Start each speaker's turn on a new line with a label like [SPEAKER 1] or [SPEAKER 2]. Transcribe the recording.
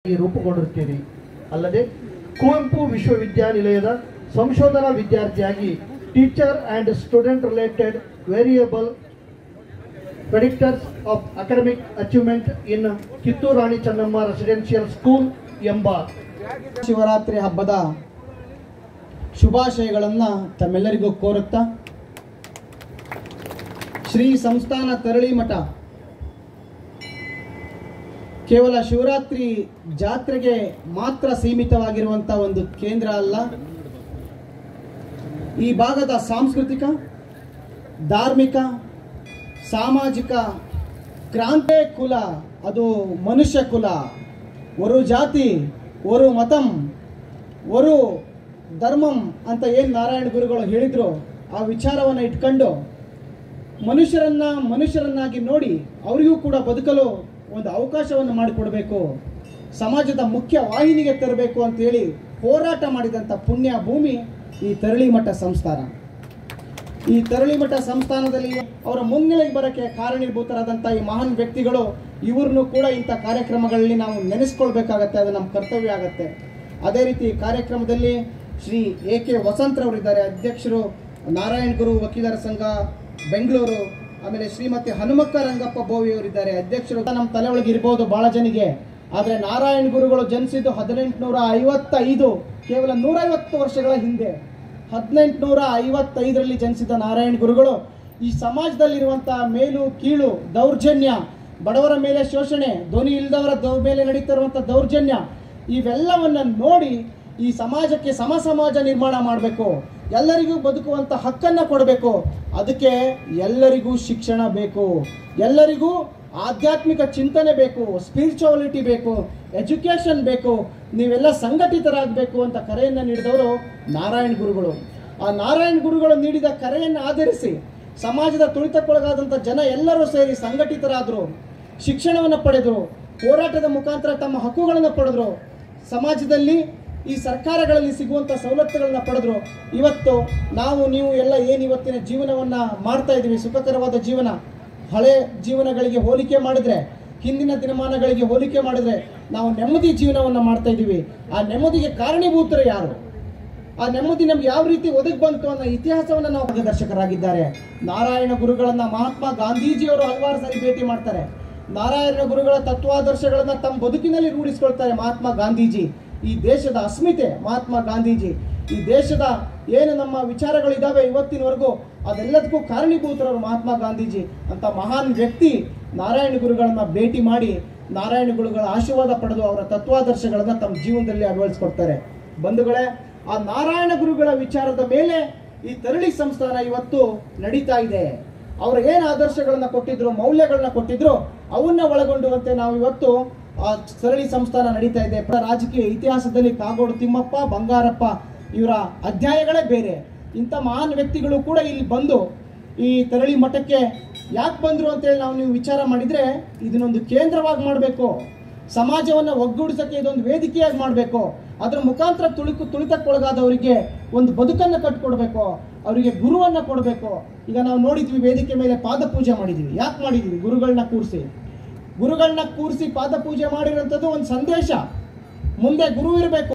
[SPEAKER 1] ರೂಪುಗೊಂಡಿರುತ್ತೀರಿ. ಅಲ್ಲದೆ ಕುವೆಂಪು ವಿಶ್ವವಿದ್ಯಾನಿಲಯದ ಸಂಶೋಧನಾ ವಿದ್ಯಾರ್ಥಿಯಾಗಿ teacher and student related variable predictors of academic achievement in Kittur Rani Chennamma residential school ಎಂಬ
[SPEAKER 2] ಶಿವರಾತ್ರಿ ಹಬ್ಬದ ಶುಭಾಶಯಗಳನ್ನು ತಮ್ಮೆಲ್ಲರಿಗೂ ಕೋರುತ್ತಾ, ಶ್ರೀ ಸಂಸ್ಥಾನ ತರಳಿ ಮಠ ಕೇವಲ ಶಿವರಾತ್ರಿ ಜಾತ್ರೆಗೆ ಮಾತ್ರ ಸೀಮಿತವಾಗಿರುವಂಥ ಒಂದು ಕೇಂದ್ರ ಅಲ್ಲ. ಈ ಭಾಗದ ಸಾಂಸ್ಕೃತಿಕ, ಧಾರ್ಮಿಕ, ಸಾಮಾಜಿಕ ಕ್ರಾಂತಿ ಕುಲ, ಅದು ಮನುಷ್ಯ ಕುಲ, ಒರು ಜಾತಿ, ಒರು ಮತಂ, ಒರು ಧರ್ಮಂ ಅಂತ ಏನು ನಾರಾಯಣ ಗುರುಗಳು ಹೇಳಿದ್ರು, ಆ ವಿಚಾರವನ್ನು ಇಟ್ಕೊಂಡು ಮನುಷ್ಯರನ್ನಾಗಿ ನೋಡಿ ಅವರಿಗೂ ಕೂಡ ಬದುಕಲು ಒಂದು ಅವಕಾಶವನ್ನು ಮಾಡಿಕೊಡಬೇಕು, ಸಮಾಜದ ಮುಖ್ಯ ವಾಹಿನಿಗೆ ತರಬೇಕು ಅಂತೇಳಿ ಹೋರಾಟ ಮಾಡಿದಂಥ ಪುಣ್ಯ ಭೂಮಿ ಈ ತರಳಿ ಮಠ ಸಂಸ್ಥಾನ. ಈ ತರಳಿ ಮಠ ಸಂಸ್ಥಾನದಲ್ಲಿ ಅವರ ಮುನ್ನೆಲೆಗೆ ಬರೋಕ್ಕೆ ಕಾರಣೀಭೂತರಾದಂಥ ಈ ಮಹಾನ್ ವ್ಯಕ್ತಿಗಳು, ಇವ್ರನ್ನೂ ಕೂಡ ಇಂಥ ಕಾರ್ಯಕ್ರಮಗಳಲ್ಲಿ ನಾವು ನೆನೆಸ್ಕೊಳ್ಬೇಕಾಗತ್ತೆ, ಅದು ನಮ್ಮ ಕರ್ತವ್ಯ ಆಗತ್ತೆ. ಅದೇ ರೀತಿ ಕಾರ್ಯಕ್ರಮದಲ್ಲಿ ಶ್ರೀ AK ವಸಂತರವರಿದ್ದಾರೆ, ಅಧ್ಯಕ್ಷರು, ನಾರಾಯಣ ಗುರು ವಕೀಲರ ಸಂಘ ಬೆಂಗಳೂರು. ಆಮೇಲೆ ಶ್ರೀಮತಿ ಹನುಮಕ್ಕ ರಂಗಪ್ಪ ಬೋವಿಯವರಿದ್ದಾರೆ, ಅಧ್ಯಕ್ಷರು. ನಮ್ಮ ತಲೆ ಒಳಗೆ ಇರ್ಬೋದು ಬಹಳ ಜನಿಗೆ, ಆದರೆ ನಾರಾಯಣ ಗುರುಗಳು ಜನಿಸಿದ್ದು 1855, ಕೇವಲ 150 ವರ್ಷಗಳ ಹಿಂದೆ. 1855ರಲ್ಲಿ ಜನಿಸಿದ ನಾರಾಯಣ ಗುರುಗಳು ಈ ಸಮಾಜದಲ್ಲಿರುವಂತಹ ಮೇಲು ಕೀಳು, ದೌರ್ಜನ್ಯ, ಬಡವರ ಮೇಲೆ ಶೋಷಣೆ, ಧ್ವನಿ ಇಲ್ಲದವರ ಮೇಲೆ ನಡೀತಿರುವಂಥ ದೌರ್ಜನ್ಯ, ಇವೆಲ್ಲವನ್ನ ನೋಡಿ ಈ ಸಮಾಜಕ್ಕೆ ಸಮಾಜ ನಿರ್ಮಾಣ ಮಾಡಬೇಕು, ಎಲ್ಲರಿಗೂ ಬದುಕುವಂಥ ಹಕ್ಕನ್ನು ಕೊಡಬೇಕು. ಅದಕ್ಕೆ ಎಲ್ಲರಿಗೂ ಶಿಕ್ಷಣ ಬೇಕು, ಎಲ್ಲರಿಗೂ ಆಧ್ಯಾತ್ಮಿಕ ಚಿಂತನೆ ಬೇಕು, ಸ್ಪಿರಿಚುವಾಲಿಟಿ ಬೇಕು, ಎಜುಕೇಷನ್ ಬೇಕು, ನೀವೆಲ್ಲ ಸಂಘಟಿತರಾಗಬೇಕು ಅಂತ ಕರೆಯನ್ನು ನೀಡಿದವರು ನಾರಾಯಣ ಗುರುಗಳು. ಆ ನಾರಾಯಣ ಗುರುಗಳು ನೀಡಿದ ಕರೆಯನ್ನು ಆಧರಿಸಿ ಸಮಾಜದ ತುಳಿತಕ್ಕೊಳಗಾದಂಥ ಜನ ಎಲ್ಲರೂ ಸೇರಿ ಸಂಘಟಿತರಾದರು, ಶಿಕ್ಷಣವನ್ನು ಪಡೆದರು, ಹೋರಾಟದ ಮುಖಾಂತರ ತಮ್ಮ ಹಕ್ಕುಗಳನ್ನು ಪಡೆದರು, ಸಮಾಜದಲ್ಲಿ ಈ ಸರ್ಕಾರಗಳಲ್ಲಿ ಸಿಗುವಂಥ ಸವಲತ್ತುಗಳನ್ನ ಪಡೆದ್ರು. ಇವತ್ತು ನಾವು ನೀವು ಎಲ್ಲ ಏನು ಇವತ್ತಿನ ಜೀವನವನ್ನು ಮಾಡ್ತಾ ಇದ್ದೀವಿ, ಸುಖಕರವಾದ ಜೀವನ, ಹಳೆ ಜೀವನಗಳಿಗೆ ಹೋಲಿಕೆ ಮಾಡಿದ್ರೆ, ಹಿಂದಿನ ದಿನಮಾನಗಳಿಗೆ ಹೋಲಿಕೆ ಮಾಡಿದ್ರೆ ನಾವು ನೆಮ್ಮದಿ ಜೀವನವನ್ನು ಮಾಡ್ತಾ ಇದ್ದೀವಿ. ಆ ನೆಮ್ಮದಿಗೆ ಕಾರಣೀಭೂತರು ಯಾರು, ಆ ನೆಮ್ಮದಿ ನಮ್ಗೆ ಯಾವ ರೀತಿ ಒದಗಿ ಬಂತು ಅನ್ನೋ ಇತಿಹಾಸವನ್ನು ನಾವು ಮಾರ್ಗದರ್ಶಕರಾಗಿದ್ದಾರೆ. ನಾರಾಯಣ ಗುರುಗಳನ್ನ ಮಹಾತ್ಮ ಗಾಂಧೀಜಿಯವರು ಹಲವಾರು ಸಾರಿ ಭೇಟಿ ಮಾಡ್ತಾರೆ. ನಾರಾಯಣ ಗುರುಗಳ ತತ್ವಾದರ್ಶಗಳನ್ನು ತಮ್ಮ ಬದುಕಿನಲ್ಲಿ ರೂಢಿಸ್ಕೊಳ್ತಾರೆ ಮಹಾತ್ಮ ಗಾಂಧೀಜಿ. ಈ ದೇಶದ ಅಸ್ಮಿತೆ ಮಹಾತ್ಮ ಗಾಂಧೀಜಿ, ಈ ದೇಶದ ಏನು ನಮ್ಮ ವಿಚಾರಗಳಿದ್ದಾವೆ ಇವತ್ತಿನವರೆಗೂ ಅದೆಲ್ಲದಕ್ಕೂ ಕಾರಣೀಭೂತರವರು ಮಹಾತ್ಮ ಗಾಂಧೀಜಿ ಅಂತ ಮಹಾನ್ ವ್ಯಕ್ತಿ ನಾರಾಯಣ ಗುರುಗಳನ್ನ ಭೇಟಿ ಮಾಡಿ ನಾರಾಯಣ ಗುರುಗಳ ಆಶೀರ್ವಾದ ಪಡೆದು ಅವರ ತತ್ವಾದರ್ಶಗಳನ್ನು ತಮ್ಮ ಜೀವನದಲ್ಲಿ ಅಳವಡಿಸ್ಕೊಡ್ತಾರೆ. ಬಂಧುಗಳೇ, ಆ ನಾರಾಯಣ ಗುರುಗಳ ವಿಚಾರದ ಮೇಲೆ ಈ ತರಳಿ ಸಂಸ್ಥಾನ ಇವತ್ತು ನಡೀತಾ ಇದೆ. ಅವರು ಏನು ಆದರ್ಶಗಳನ್ನ ಕೊಟ್ಟಿದ್ರು, ಮೌಲ್ಯಗಳನ್ನ ಕೊಟ್ಟಿದ್ರು, ಅವನ್ನ ಒಳಗೊಂಡುವಂತೆ ನಾವು ಇವತ್ತು ಆ ತರಳಿ ಸಂಸ್ಥಾನ ನಡೀತಾ ಇದೆ. ರಾಜಕೀಯ ಇತಿಹಾಸದಲ್ಲಿ ಕಾಗೋಡು ತಿಮ್ಮಪ್ಪ, ಬಂಗಾರಪ್ಪ ಇವರ ಅಧ್ಯಾಯಗಳೇ ಬೇರೆ. ಇಂಥ ಮಹಾನ್ ವ್ಯಕ್ತಿಗಳು ಕೂಡ ಇಲ್ಲಿ ಬಂದು ಈ ತರಳಿ ಮಠಕ್ಕೆ ಯಾಕೆ ಬಂದರು ಅಂತೇಳಿ ನೀವು ವಿಚಾರ ಮಾಡಿದರೆ, ಇದನ್ನೊಂದು ಕೇಂದ್ರವಾಗಿ ಮಾಡಬೇಕು, ಸಮಾಜವನ್ನು ಒಗ್ಗೂಡಿಸೋಕ್ಕೆ ಇದೊಂದು ವೇದಿಕೆಯಾಗಿ ಮಾಡಬೇಕು, ಅದರ ಮುಖಾಂತರ ತುಳಿತಕ್ಕೊಳಗಾದವರಿಗೆ ಒಂದು ಬದುಕನ್ನು ಕಟ್ಕೊಡ್ಬೇಕು, ಅವರಿಗೆ ಗುರುವನ್ನು ಕೊಡಬೇಕು. ಈಗ ನಾವು ನೋಡಿದ್ವಿ ವೇದಿಕೆ ಮೇಲೆ ಪಾದ ಪೂಜೆ ಮಾಡಿದ್ವಿ. ಯಾಕೆ ಮಾಡಿದ್ವಿ? ಗುರುಗಳನ್ನ ಕೂರಿಸಿ ಪಾದ ಪೂಜೆ ಮಾಡಿರೋಂಥದ್ದು ಒಂದು ಸಂದೇಶ. ಮುಂದೆ ಗುರು ಇರಬೇಕು.